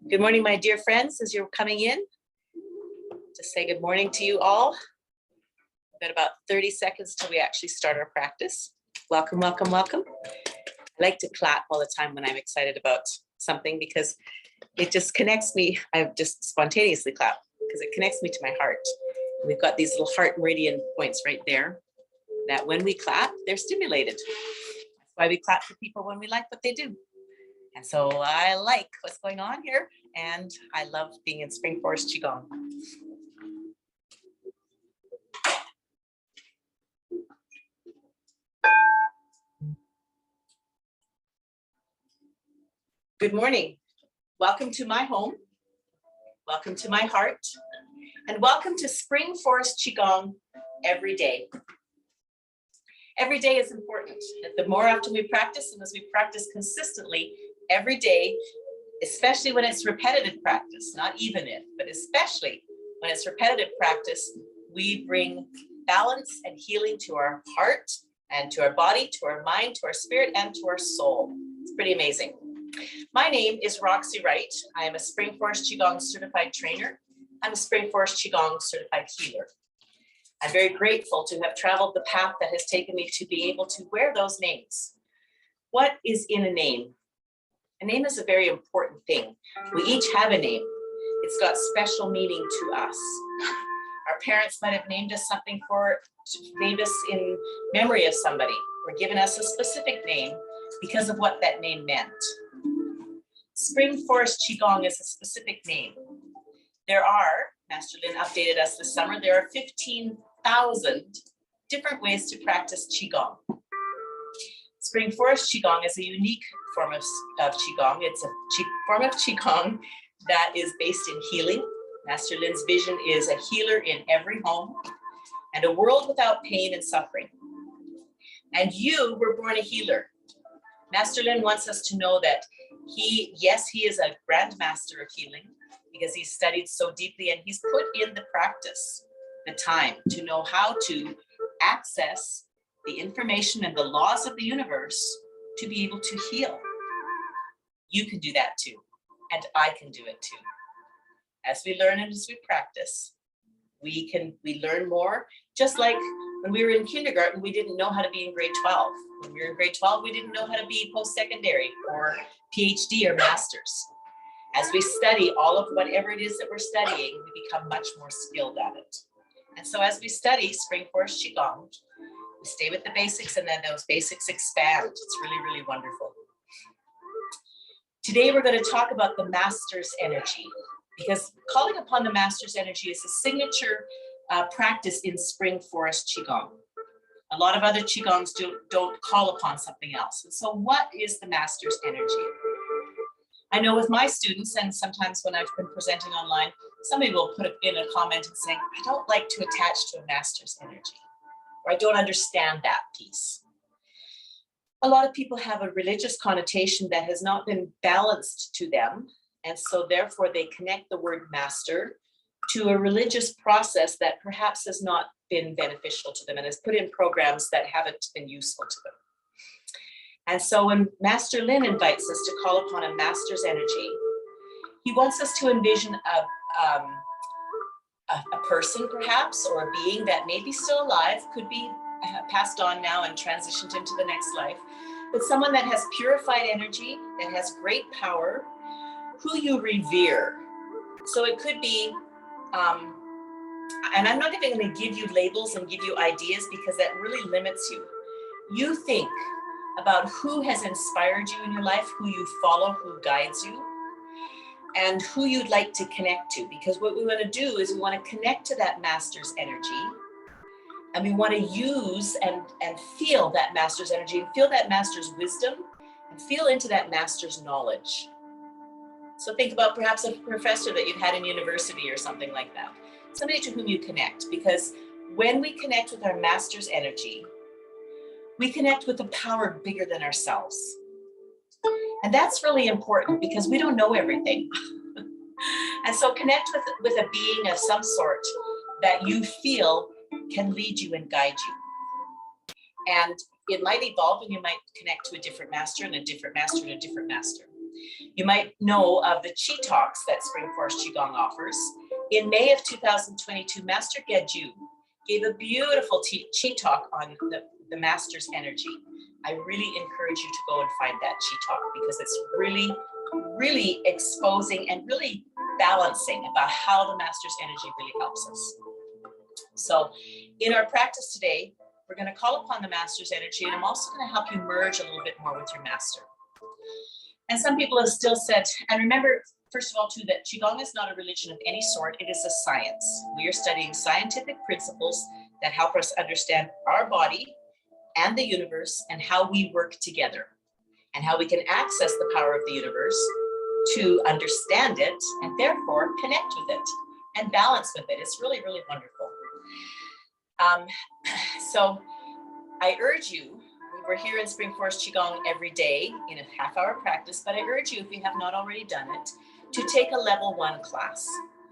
Good morning, my dear friends, as you're coming in. Just say good morning to you all. We've got about 30 seconds till we actually start our practice. Welcome, welcome, welcome. I like to clap all the time when I'm excited about something because it just connects me. I just spontaneously clap because it connects me to my heart. We've got these little heart meridian points right there that when we clap, they're stimulated. That's why we clap for people when we like what they do. And so I like what's going on here, and I love being in Spring Forest Qigong. Good morning. Welcome to my home. Welcome to my heart. And welcome to Spring Forest Qigong every day. Every day is important. The more often we practice, and as we practice consistently every day, especially when it's repetitive practice, not even if, but especially when it's repetitive practice, we bring balance and healing to our heart and to our body, to our mind, to our spirit, and to our soul. It's pretty amazing. My name is Roxy Wright. I am a Spring Forest Qigong certified trainer. I'm a Spring Forest Qigong certified healer. I'm very grateful to have traveled the path that has taken me to be able to wear those names. What is in a name? A name is a very important thing. We each have a name. It's got special meaning to us. Our parents might have named us something named us in memory of somebody, or given us a specific name because of what that name meant. Spring Forest Qigong is a specific name. There are, Master Lin updated us this summer, there are 15,000 different ways to practice Qigong. Spring Forest Qigong is a unique form of Qigong. It's a form of Qigong that is based in healing. Master Lin's vision is a healer in every home and a world without pain and suffering. And you were born a healer. Master Lin wants us to know that he is a grandmaster of healing because he's studied so deeply and he's put in the practice, the time to know how to access the information and the laws of the universe to be able to heal. You can do that too, and I can do it too. As we learn and as we practice, we learn more. Just like when we were in kindergarten, we didn't know how to be in grade 12. When we were in grade 12, we didn't know how to be post-secondary or PhD or master's. As we study all of whatever it is that we're studying, we become much more skilled at it. And so as we study Spring Forest Qigong, we stay with the basics and then those basics expand. It's really, really wonderful. Today, we're going to talk about the master's energy because calling upon the master's energy is a signature practice in Spring Forest Qigong. A lot of other Qigongs don't call upon something else. And so what is the master's energy? I know with my students, and sometimes when I've been presenting online, somebody will put in a comment and saying, I don't like to attach to a master's energy, or I don't understand that piece. A lot of people have a religious connotation that has not been balanced to them. And so therefore they connect the word master to a religious process that perhaps has not been beneficial to them and has put in programs that haven't been useful to them. And so when Master Lin invites us to call upon a master's energy, he wants us to envision a person perhaps, or a being that may be still alive, could be passed on now and transitioned into the next life, but someone that has purified energy, that has great power, who you revere. So it could be, and I'm not even going to give you labels and give you ideas because that really limits you. You think about who has inspired you in your life, who you follow, who guides you, and who you'd like to connect to. Because what we want to do is we want to connect to that master's energy, and we want to use and feel that master's energy, and feel that master's wisdom, and feel into that master's knowledge. So think about perhaps a professor that you've had in university or something like that. Somebody to whom you connect, because when we connect with our master's energy, we connect with a power bigger than ourselves. And that's really important because we don't know everything. And so connect with a being of some sort that you feel can lead you and guide you. And it might evolve and you might connect to a different master and a different master and a different master. You might know of the Qi Talks that Spring Forest Qigong offers. In May of 2022, Master Geju gave a beautiful Qi Talk on the Master's energy. I really encourage you to go and find that Qi Talk because it's really, really exposing and really balancing about how the Master's energy really helps us. So in our practice today, we're going to call upon the Master's energy, and I'm also going to help you merge a little bit more with your Master. And some people have still said, and remember, first of all, too, that Qigong is not a religion of any sort. It is a science. We are studying scientific principles that help us understand our body and the universe and how we work together and how we can access the power of the universe to understand it and therefore connect with it and balance with it. It's really, really wonderful. So I urge you, we're here in Spring Forest Qigong every day in a half-hour practice, but I urge you, if you have not already done it, to take a level 1 class.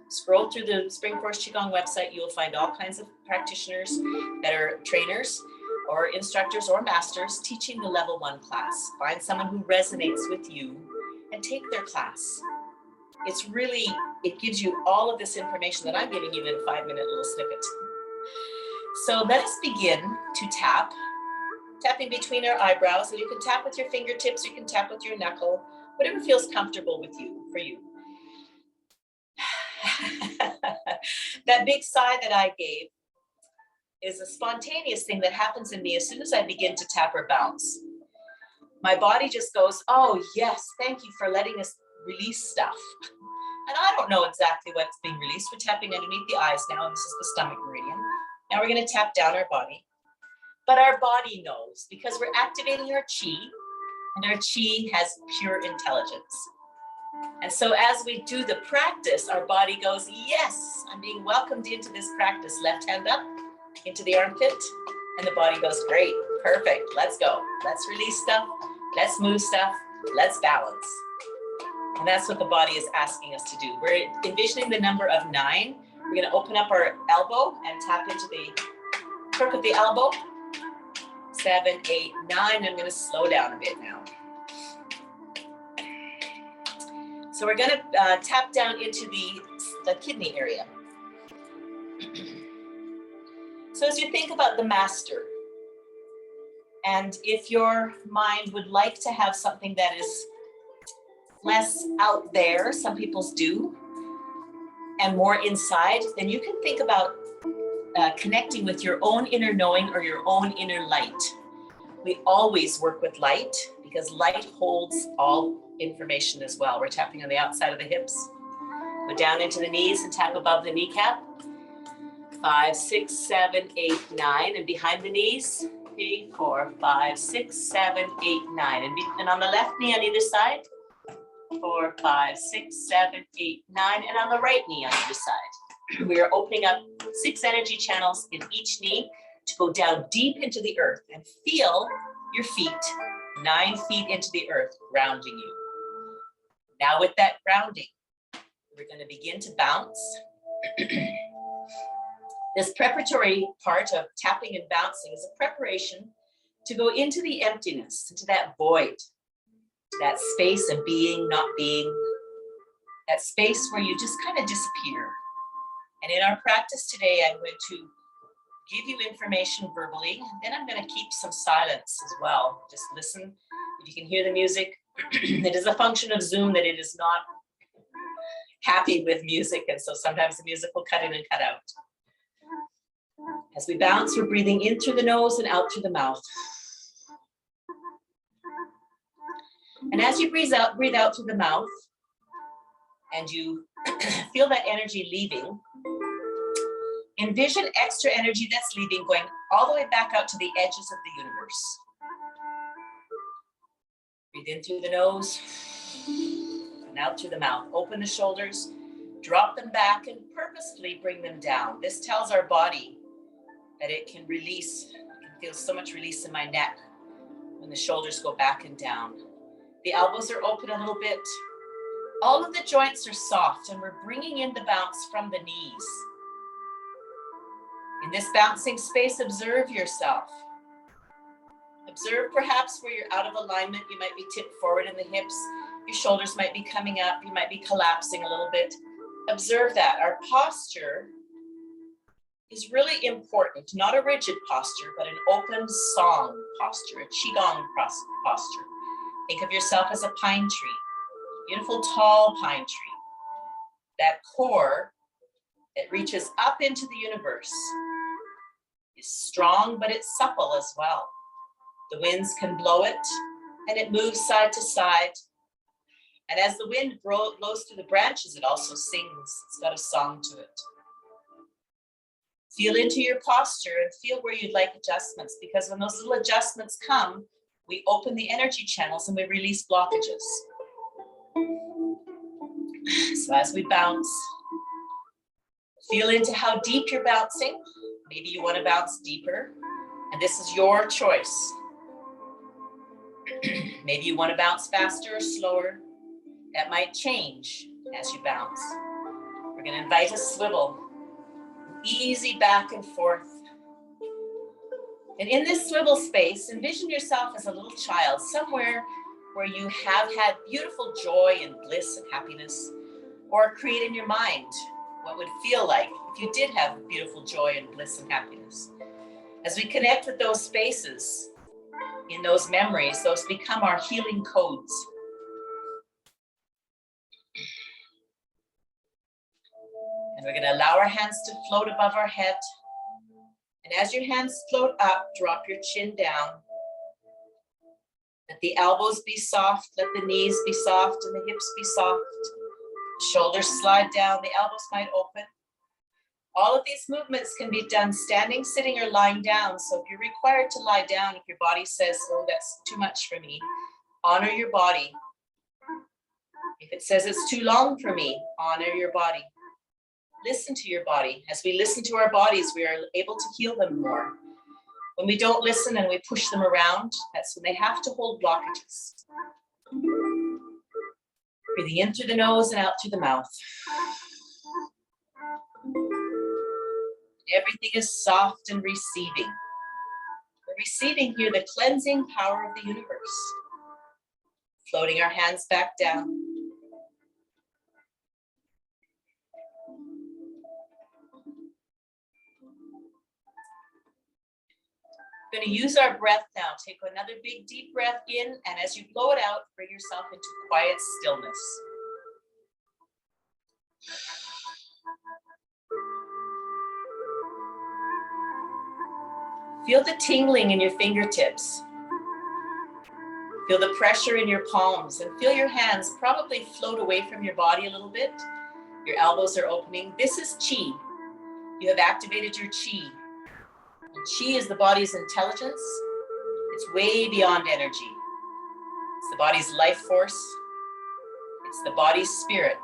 Scroll through the Spring Forest Qigong website, you will find all kinds of practitioners that are trainers or instructors or masters teaching the level 1 class. Find someone who resonates with you and take their class. It's really, it gives you all of this information that I'm giving you in a 5-minute little snippet. So let us begin to tap, tapping between our eyebrows, and you can tap with your fingertips, you can tap with your knuckle, whatever feels comfortable with you, for you. That big sigh that I gave is a spontaneous thing that happens in me as soon as I begin to tap or bounce. My body just goes, oh yes, thank you for letting us release stuff. And I don't know exactly what's being released. We're tapping underneath the eyes now, and this is the stomach meridian. Now we're going to tap down our body. But our body knows because we're activating our Qi, and our Qi has pure intelligence. And so as we do the practice, our body goes, yes, I'm being welcomed into this practice. Left hand up into the armpit, and the body goes, great, perfect, let's go. Let's release stuff, let's move stuff, let's balance. And that's what the body is asking us to do. We're envisioning the number of 9. We're going to open up our elbow and tap into the crook of the elbow. 7, 8, 9. I'm going to slow down a bit now. So we're going to tap down into the kidney area. So as you think about the Master, and if your mind would like to have something that is less out there, some people's do, and more inside, then you can think about connecting with your own inner knowing or your own inner light. We always work with light because light holds all information as well. We're tapping on the outside of the hips. Go down into the knees and tap above the kneecap. 5, 6, 7, 8, 9. And behind the knees, 3, 4, 5, 6, 7, 8, 9. And on the left knee on either side, 4, 5, 6, 7, 8, 9. And on the right knee on either side. We are opening up 6 energy channels in each knee to go down deep into the earth and feel your feet 9 feet into the earth, grounding you. Now with that grounding, we're going to begin to bounce. This preparatory part of tapping and bouncing is a preparation to go into the emptiness, into that void, that space of being, not being, that space where you just kind of disappear. And in our practice today, I'm going to give you information verbally, then I'm going to keep some silence as well. Just listen. If you can hear the music, it is a function of Zoom that it is not happy with music, and so sometimes the music will cut in and cut out. As we bounce, we're breathing in through the nose and out through the mouth. And as you breathe out through the mouth, and you feel that energy leaving, envision extra energy that's leaving going all the way back out to the edges of the universe. Breathe in through the nose and out through the mouth. Open the shoulders, drop them back, and purposefully bring them down. This tells our body that it can release. I can feel so much release in my neck when the shoulders go back and down. The elbows are open a little bit. All of the joints are soft, and we're bringing in the bounce from the knees. In this bouncing space, observe yourself. Observe perhaps where you're out of alignment. You might be tipped forward in the hips. Your shoulders might be coming up. You might be collapsing a little bit. Observe that. Our posture is really important. Not a rigid posture, but an open song posture, a Qigong posture. Think of yourself as a pine tree, beautiful tall pine tree. That core that reaches up into the universe is strong, but it's supple as well. The winds can blow it, and it moves side to side. And as the wind blows through the branches, it also sings. It's got a song to it. Feel into your posture and feel where you'd like adjustments, because when those little adjustments come, we open the energy channels and we release blockages. So as we bounce, feel into how deep you're bouncing. Maybe you want to bounce deeper, and this is your choice. Maybe you want to bounce faster or slower. That might change as you bounce. We're going to invite a swivel. Easy back and forth. And in this swivel space, envision yourself as a little child, somewhere where you have had beautiful joy and bliss and happiness, or create in your mind what would feel like if you did have beautiful joy and bliss and happiness. As we connect with those spaces, in those memories, those become our healing codes. And we're going to allow our hands to float above our head. And as your hands float up, drop your chin down. Let the elbows be soft, let the knees be soft, and the hips be soft. The shoulders slide down, the elbows might open. All of these movements can be done standing, sitting, or lying down. So if you're required to lie down, if your body says, oh, that's too much for me, honor your body. If it says it's too long for me, honor your body. Listen to your body. As we listen to our bodies, we are able to heal them more. When we don't listen and we push them around, that's when they have to hold blockages. Breathing in through the nose and out through the mouth. Everything is soft and receiving. We're receiving here the cleansing power of the universe. Floating our hands back down. We're going to use our breath now. Take another big deep breath in, and as you blow it out, bring yourself into quiet stillness. Feel the tingling in your fingertips. Feel the pressure in your palms, and feel your hands probably float away from your body a little bit. Your elbows are opening. This is Qi. You have activated your Qi. And Qi is the body's intelligence. It's way beyond energy. It's the body's life force. It's the body's spirit.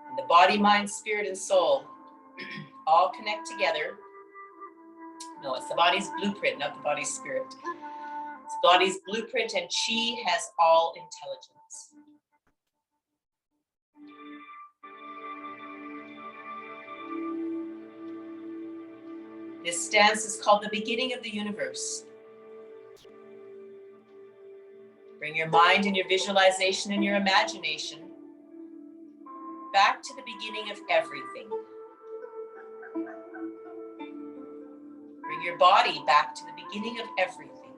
And the body, mind, spirit, and soul all connect together. No, it's the body's blueprint, not the body's spirit. It's the body's blueprint, and Qi has all intelligence. This stance is called the beginning of the universe. Bring your mind and your visualization and your imagination back to the beginning of everything. Bring your body back to the beginning of everything.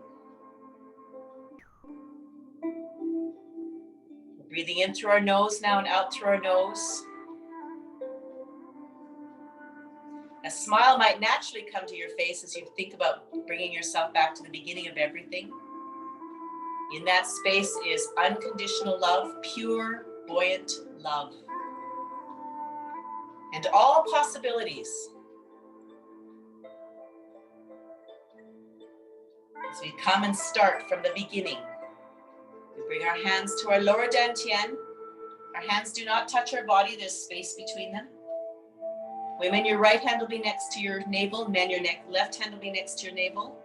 We're breathing in through our nose now and out through our nose. A smile might naturally come to your face as you think about bringing yourself back to the beginning of everything. In that space is unconditional love, pure, buoyant love. And all possibilities. As we come and start from the beginning, we bring our hands to our lower dantian. Our hands do not touch our body, there's space between them. Women, your right hand will be next to your navel. Men, your left hand will be next to your navel.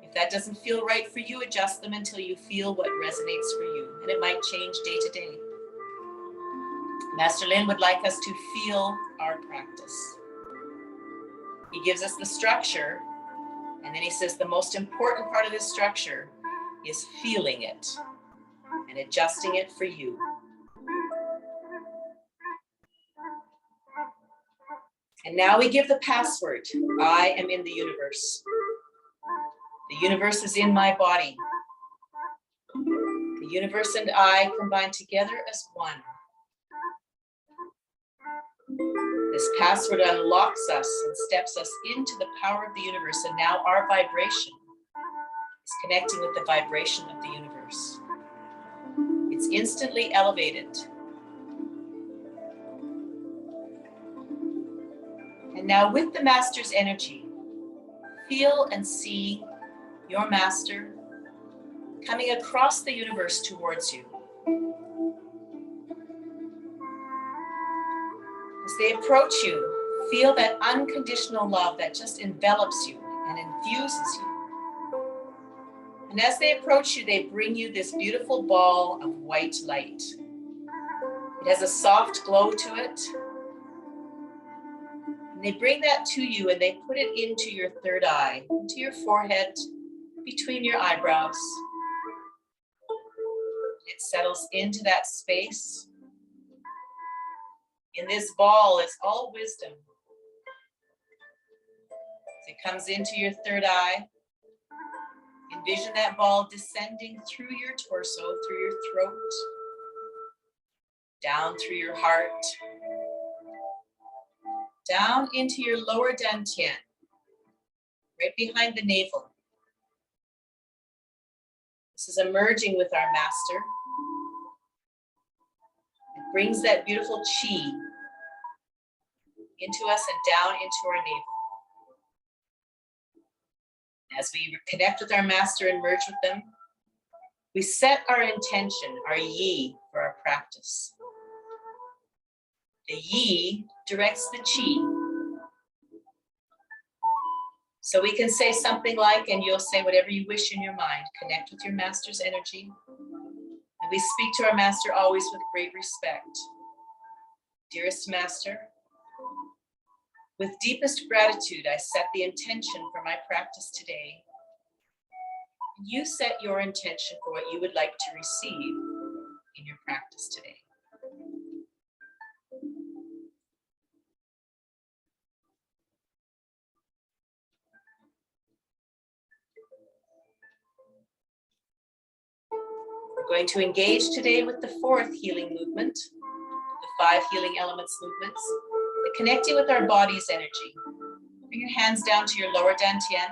If that doesn't feel right for you, adjust them until you feel what resonates for you. And it might change day to day. Master Lin would like us to feel our practice. He gives us the structure, and then he says the most important part of this structure is feeling it. and adjusting it for you. And now we give the password. I am in the universe. The universe is in my body. The universe and I combine together as one. This password unlocks us and steps us into the power of the universe, and now our vibration is connecting with the vibration of the universe. It's instantly elevated. And now with the Master's energy, feel and see your Master coming across the universe towards you. As they approach you, feel that unconditional love that just envelops you and infuses you. And as they approach you, they bring you this beautiful ball of white light. It has a soft glow to it. And they bring that to you and they put it into your third eye, into your forehead, between your eyebrows. It settles into that space. In this ball is all wisdom. As it comes into your third eye, envision that ball descending through your torso, through your throat, down through your heart, down into your lower dantian, right behind the navel. This is emerging with our Master. It brings that beautiful chi into us and down into our navel. As we connect with our Master and merge with them, we set our intention, our yi, for our practice. The yi directs the chi. So we can say something like, and you'll say whatever you wish in your mind, connect with your Master's energy. And we speak to our Master always with great respect. Dearest Master, with deepest gratitude, I set the intention for my practice today. You set your intention for what you would like to receive in your practice today. We're going to engage today with the fourth healing movement, the 5 healing elements movements, the connecting with our body's energy. Bring your hands down to your lower dantian.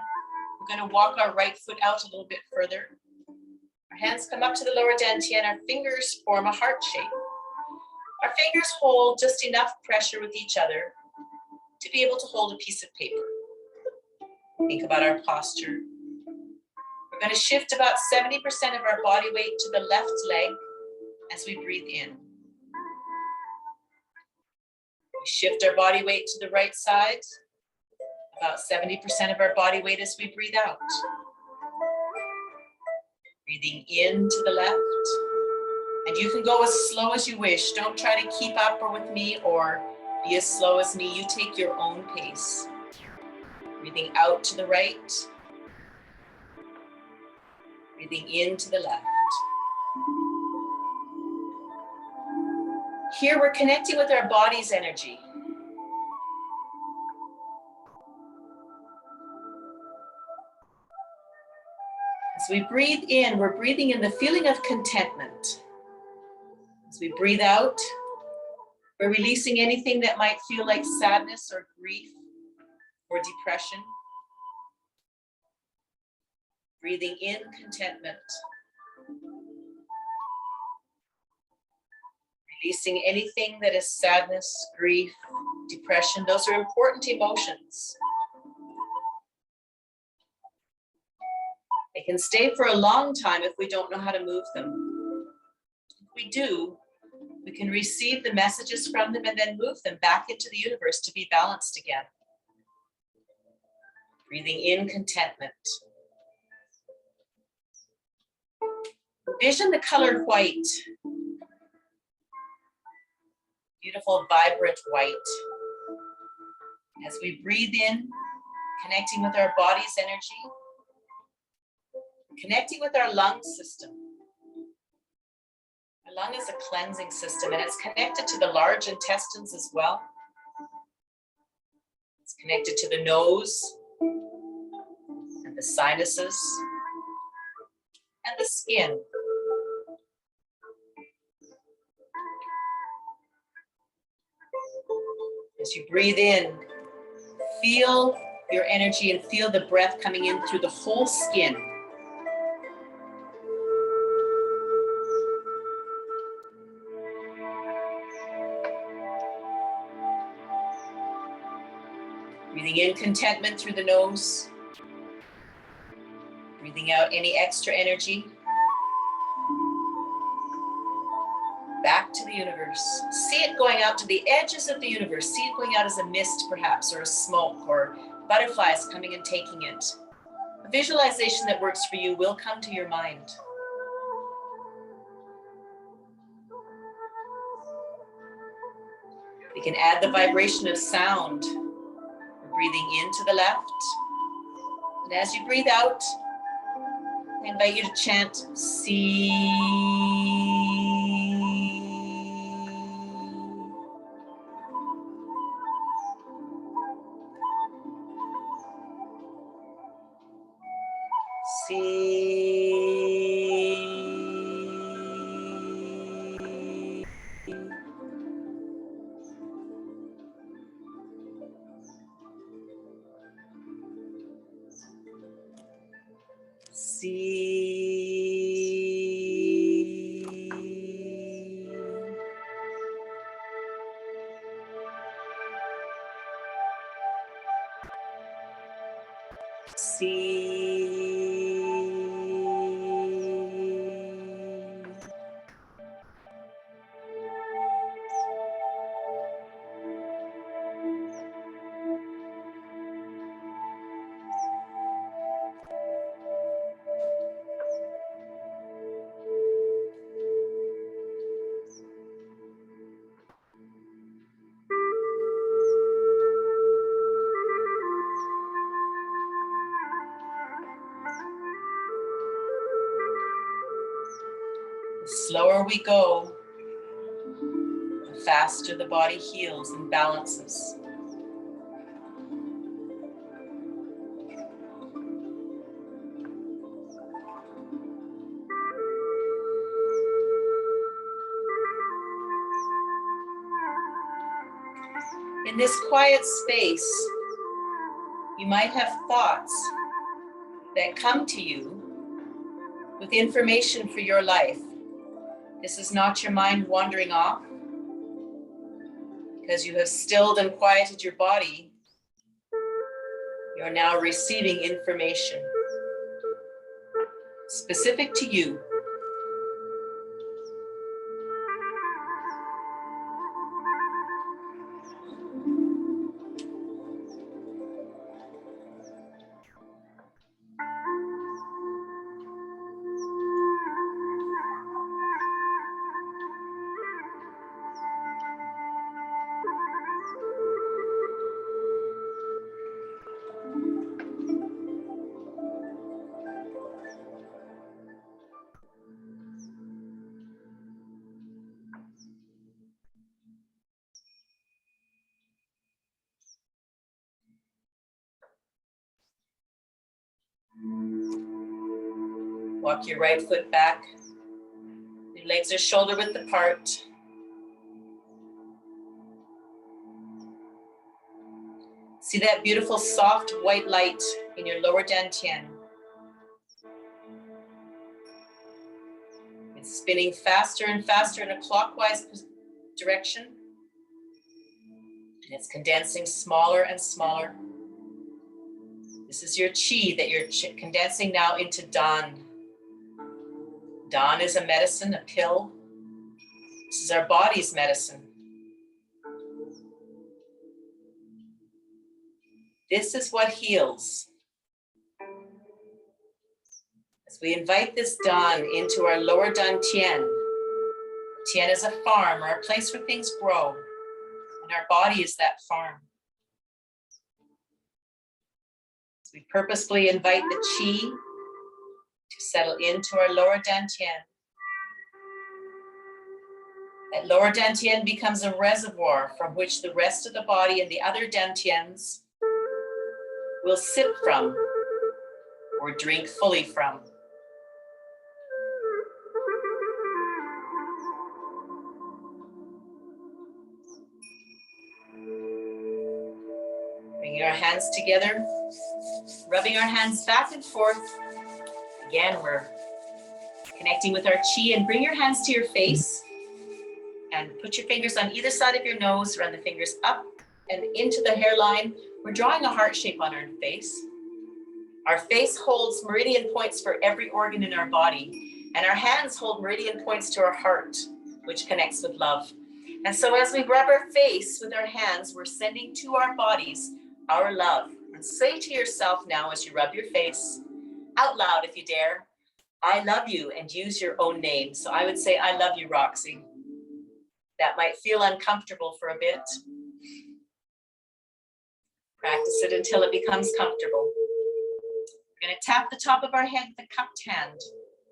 We're going to walk our right foot out a little bit further. Our hands come up to the lower dantian. Our fingers form a heart shape. Our fingers hold just enough pressure with each other to be able to hold a piece of paper. Think about our posture. We're going to shift about 70% of our body weight to the left leg as we breathe in. We shift our body weight to the right side, about 70% of our body weight as we breathe out. Breathing in to the left. And you can go as slow as you wish. Don't try to keep up or with me or be as slow as me. You take your own pace. Breathing out to the right. Breathing in to the left. Here we're connecting with our body's energy. As we breathe in, we're breathing in the feeling of contentment. As we breathe out, we're releasing anything that might feel like sadness or grief or depression. Breathing in contentment. Releasing anything that is sadness, grief, depression. Those are important emotions. They can stay for a long time if we don't know how to move them. If we do, we can receive the messages from them and then move them back into the universe to be balanced again. Breathing in contentment. Envision the color white. Beautiful, vibrant white. As we breathe in, connecting with our body's energy, connecting with our lung system. Our lung is a cleansing system, and it's connected to the large intestines as well. It's connected to the nose and the sinuses and the skin. As you breathe in, feel your energy and feel the breath coming in through the whole skin. Breathing in contentment through the nose. Breathing out any extra energy. Back to the universe. See it going out to the edges of the universe. See it going out as a mist perhaps, or a smoke, or butterflies coming and taking it. A visualization that works for you will come to your mind. We can add the vibration of sound. We're breathing into the left. And as you breathe out, I invite you to chant, see. The slower we go, the faster the body heals and balances. In this quiet space, you might have thoughts that come to you with information for your life. This is not your mind wandering off. Because you have stilled and quieted your body, you are now receiving information specific to you. Walk your right foot back. Your legs are shoulder width apart. See that beautiful soft white light in your lower dantian. It's spinning faster and faster in a clockwise direction. And it's condensing smaller and smaller. This is your chi that you're condensing now into Dan. Dan is a medicine, a pill. This is our body's medicine. This is what heals. As we invite this Dan into our lower dantian. Tian is a farm or a place where things grow. And our body is that farm. So we purposefully invite the chi to settle into our lower dantian. That lower dantian becomes a reservoir from which the rest of the body and the other dantians will sip from or drink fully from. Bringing our hands together, rubbing our hands back and forth. Again, we're connecting with our chi, and bring your hands to your face and put your fingers on either side of your nose, run the fingers up and into the hairline. We're drawing a heart shape on our face. Our face holds meridian points for every organ in our body, and our hands hold meridian points to our heart, which connects with love. And so as we rub our face with our hands, we're sending to our bodies our love. And say to yourself now as you rub your face, out loud if you dare, I love you, and use your own name. So I would say, I love you, Roxy. That might feel uncomfortable for a bit. Practice it until it becomes comfortable. We're going to tap the top of our head with a cupped hand.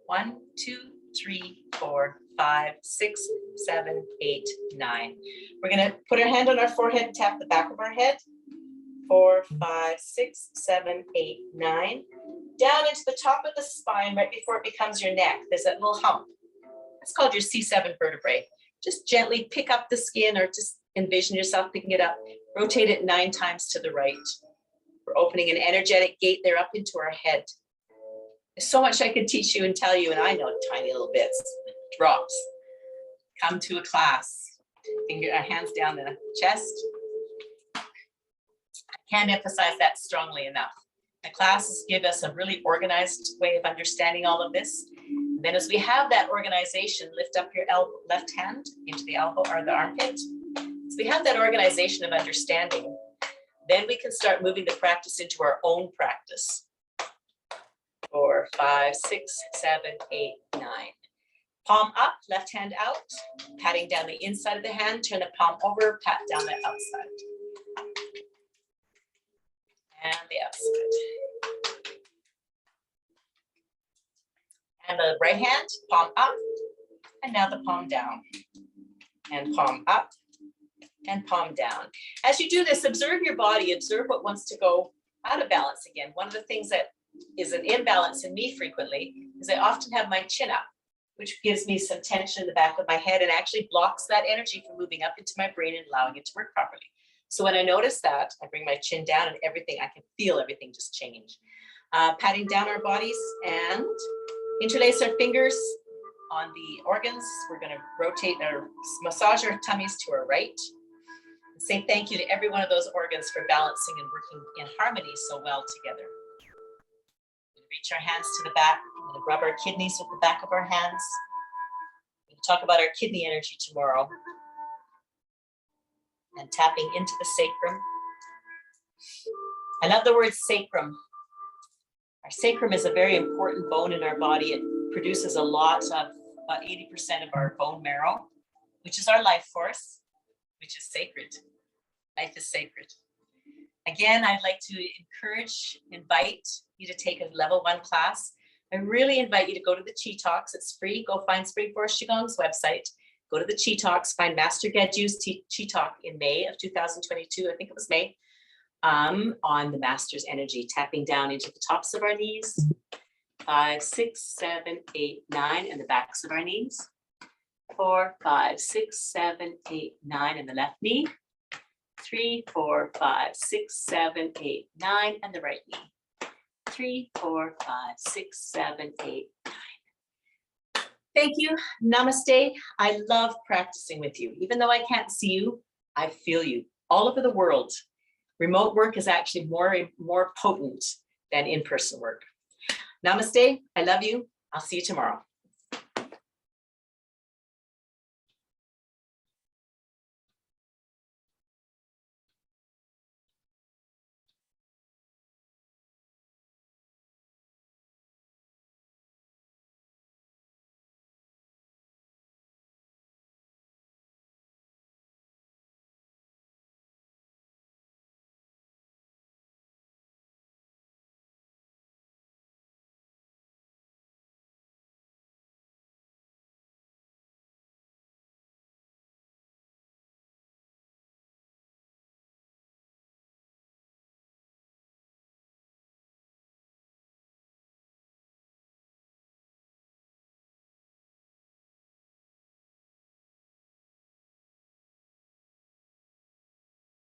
1, 2, 3, 4, 5, 6, 7, 8, 9. We're going to put our hand on our forehead and tap the back of our head. 4, 5, 6, 7, 8, 9. Down into the top of the spine right before it becomes your neck. There's that little hump. It's called your C7 vertebrae. Just gently pick up the skin, or just envision yourself picking it up. Rotate it 9 times to the right. We're opening an energetic gate there up into our head. There's so much I could teach you and tell you, and I know tiny little bits, drops. Come to a class. Finger our hands down the chest. I can't emphasize that strongly enough. The classes give us a really organized way of understanding all of this. And then as we have that organization, lift up your left hand into the elbow or the armpit. So we have that organization of understanding. Then we can start moving the practice into our own practice. 4, 5, 6, 7, 8, 9. Palm up, left hand out, patting down the inside of the hand, turn the palm over, pat down the outside. And the outside. And the right hand, palm up, and now the palm down. And palm up, and palm down. As you do this, observe your body, observe what wants to go out of balance again. One of the things that is an imbalance in me frequently is I often have my chin up, which gives me some tension in the back of my head and actually blocks that energy from moving up into my brain and allowing it to work properly. So when I notice that, I bring my chin down and everything, I can feel everything just change. Patting down our bodies and interlace our fingers on the organs. We're going to rotate our, massage our tummies to our right. And say thank you to every one of those organs for balancing and working in harmony so well together. Reach our hands to the back. I'm going to rub our kidneys with the back of our hands. We'll talk about our kidney energy tomorrow. And tapping into the sacrum. I love the word sacrum. Our sacrum is a very important bone in our body. It produces a lot of, about 80% of our bone marrow, which is our life force, which is sacred. Life is sacred. Again, I'd like to invite you to take a level 1 class. I really invite you to go to the Chi Talks. It's free. Go find Spring Forest Qigong's website. Go to the Chi Talks, find Master Gadju's Chi Talk in May of 2022. I think it was May, on the Master's energy, tapping down into the tops of our knees. 5, 6, 7, 8, 9, and the backs of our knees. 4, 5, 6, 7, 8, 9, and the left knee. 3, 4, 5, 6, 7, 8, 9, and the right knee. 3, 4, 5, 6, 7, 8, 9. Thank you. Namaste. I love practicing with you. Even though I can't see you, I feel you all over the world. Remote work is actually more potent than in-person work. Namaste. I love you. I'll see you tomorrow.